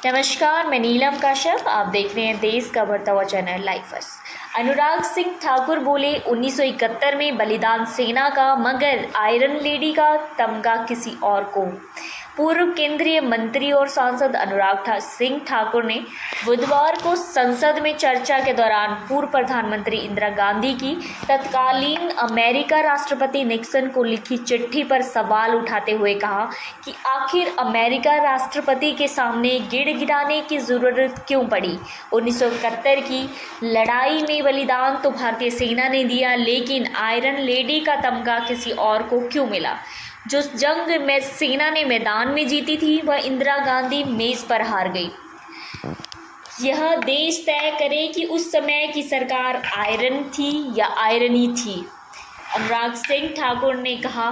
नमस्कार, मैं नीलम काश्यप। आप देख रहे हैं देश का बढ़ता हुआ channel live first. Anurag Singh Thakur बोले 1971 में बलिदान सेना का, मगर आयरन लेडी का तमगा किसी और को। पूर्व केंद्रीय मंत्री और सांसद अनुराग सिंह ठाकुर ने बुधवार को संसद में चर्चा के दौरान पूर्व प्रधानमंत्री इंदिरा गांधी की तत्कालीन अमेरिका राष्ट्रपति निक्सन को लिखी चिट्ठी पर सवाल उठाते हुए कहा कि आखिर अमेरिका राष्ट्रपति के सामने गिड़गिड़ाने की ज़रूरत क्यों पड़ी। 1971 की लड़ाई में बलिदान तो भारतीय सेना ने दिया, लेकिन आयरन लेडी का तमगा किसी और को क्यों मिला। जो जंग में सेना ने मैदान में जीती थी, वह इंदिरा गांधी मेज पर हार गई। यह देश तय करे कि उस समय की सरकार आयरन थी या आयरनी थी। अनुराग सिंह ठाकुर ने कहा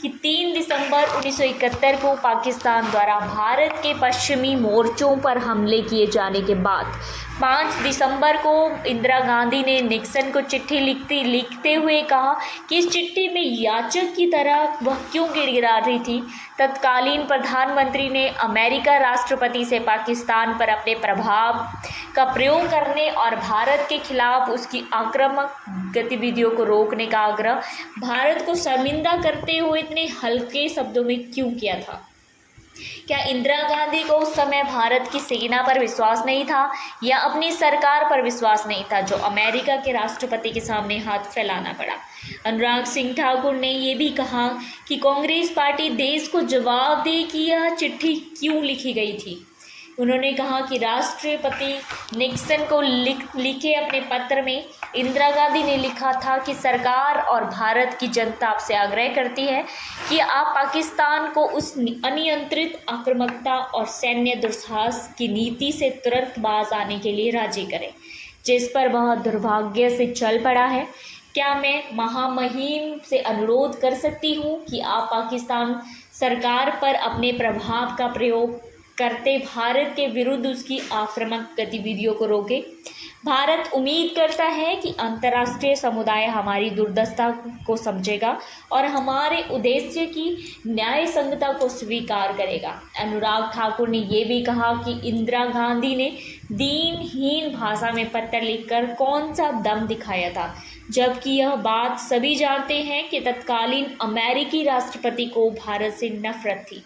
कि 3 दिसंबर 1971 को पाकिस्तान द्वारा भारत के पश्चिमी मोर्चों पर हमले किए जाने के बाद 5 दिसंबर को इंदिरा गांधी ने निक्सन को चिट्ठी लिखते हुए कहा कि इस चिट्ठी में याचक की तरह वह क्यों गिड़गिड़ा रही थी। तत्कालीन प्रधानमंत्री ने अमेरिका राष्ट्रपति से पाकिस्तान पर अपने प्रभाव का प्रयोग करने और भारत के खिलाफ उसकी आक्रामक गतिविधियों को रोकने का आग्रह भारत को शर्मिंदा करते हुए इतने हल्के शब्दों में क्यों किया था। क्या इंदिरा गांधी को उस समय भारत की सेना पर विश्वास नहीं था या अपनी सरकार पर विश्वास नहीं था, जो अमेरिका के राष्ट्रपति के सामने हाथ फैलाना पड़ा। अनुराग सिंह ठाकुर ने यह भी कहा कि कांग्रेस पार्टी देश को जवाब दे कि यह चिट्ठी क्यों लिखी गई थी। उन्होंने कहा कि राष्ट्रपति निक्सन को लिखे अपने पत्र में इंदिरा गांधी ने लिखा था कि सरकार और भारत की जनता आपसे आग्रह करती है कि आप पाकिस्तान को उस अनियंत्रित आक्रामकता और सैन्य दुस्साहस की नीति से तुरंत बाज आने के लिए राजी करें, जिस पर वह दुर्भाग्य से चल पड़ा है। क्या मैं महामहिम से अनुरोध कर सकती हूँ कि आप पाकिस्तान सरकार पर अपने प्रभाव का प्रयोग करते भारत के विरुद्ध उसकी आक्रामक गतिविधियों को रोके। भारत उम्मीद करता है कि अंतर्राष्ट्रीय समुदाय हमारी दुर्दशा को समझेगा और हमारे उद्देश्य की न्याय संगता को स्वीकार करेगा। अनुराग ठाकुर ने यह भी कहा कि इंदिरा गांधी ने दीनहीन भाषा में पत्र लिखकर कौन सा दम दिखाया था, जबकि यह बात सभी जानते हैं कि तत्कालीन अमेरिकी राष्ट्रपति को भारत से नफरत थी।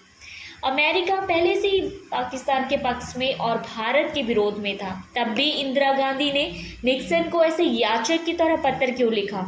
अमेरिका पहले से ही पाकिस्तान के पक्ष में और भारत के विरोध में था, तब भी इंदिरा गांधी ने निक्सन को ऐसे याचक की तरह पत्र क्यों लिखा।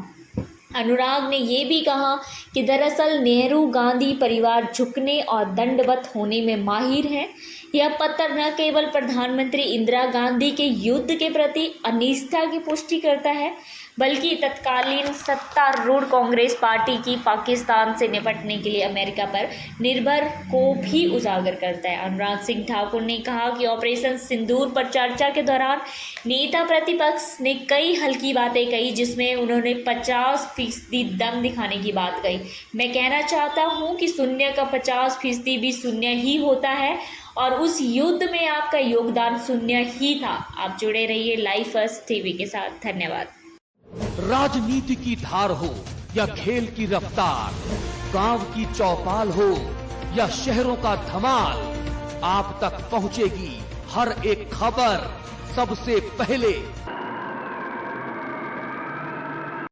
अनुराग ने यह भी कहा कि दरअसल नेहरू गांधी परिवार झुकने और दंडवत होने में माहिर है। यह पत्र न केवल प्रधानमंत्री इंदिरा गांधी के युद्ध के प्रति अनिष्ठा की पुष्टि करता है, बल्कि तत्कालीन सत्तारूढ़ कांग्रेस पार्टी की पाकिस्तान से निपटने के लिए अमेरिका पर निर्भर को भी उजागर करता है। अनुराग सिंह ठाकुर ने कहा कि ऑपरेशन सिंदूर पर चर्चा के दौरान नेता प्रतिपक्ष ने कई हल्की बातें कही, जिसमें उन्होंने 50% दम दिखाने की बात कही। मैं कहना चाहता हूं कि शून्य का 50% भी शून्य ही होता है और उस युद्ध में आपका योगदान शून्य ही था। आप जुड़े रहिए लाइव फर्स्ट टीवी के साथ। धन्यवाद। राजनीति की धार हो या खेल की रफ्तार, गांव की चौपाल हो या शहरों का धमाल, आप तक पहुंचेगी हर एक खबर सबसे पहले।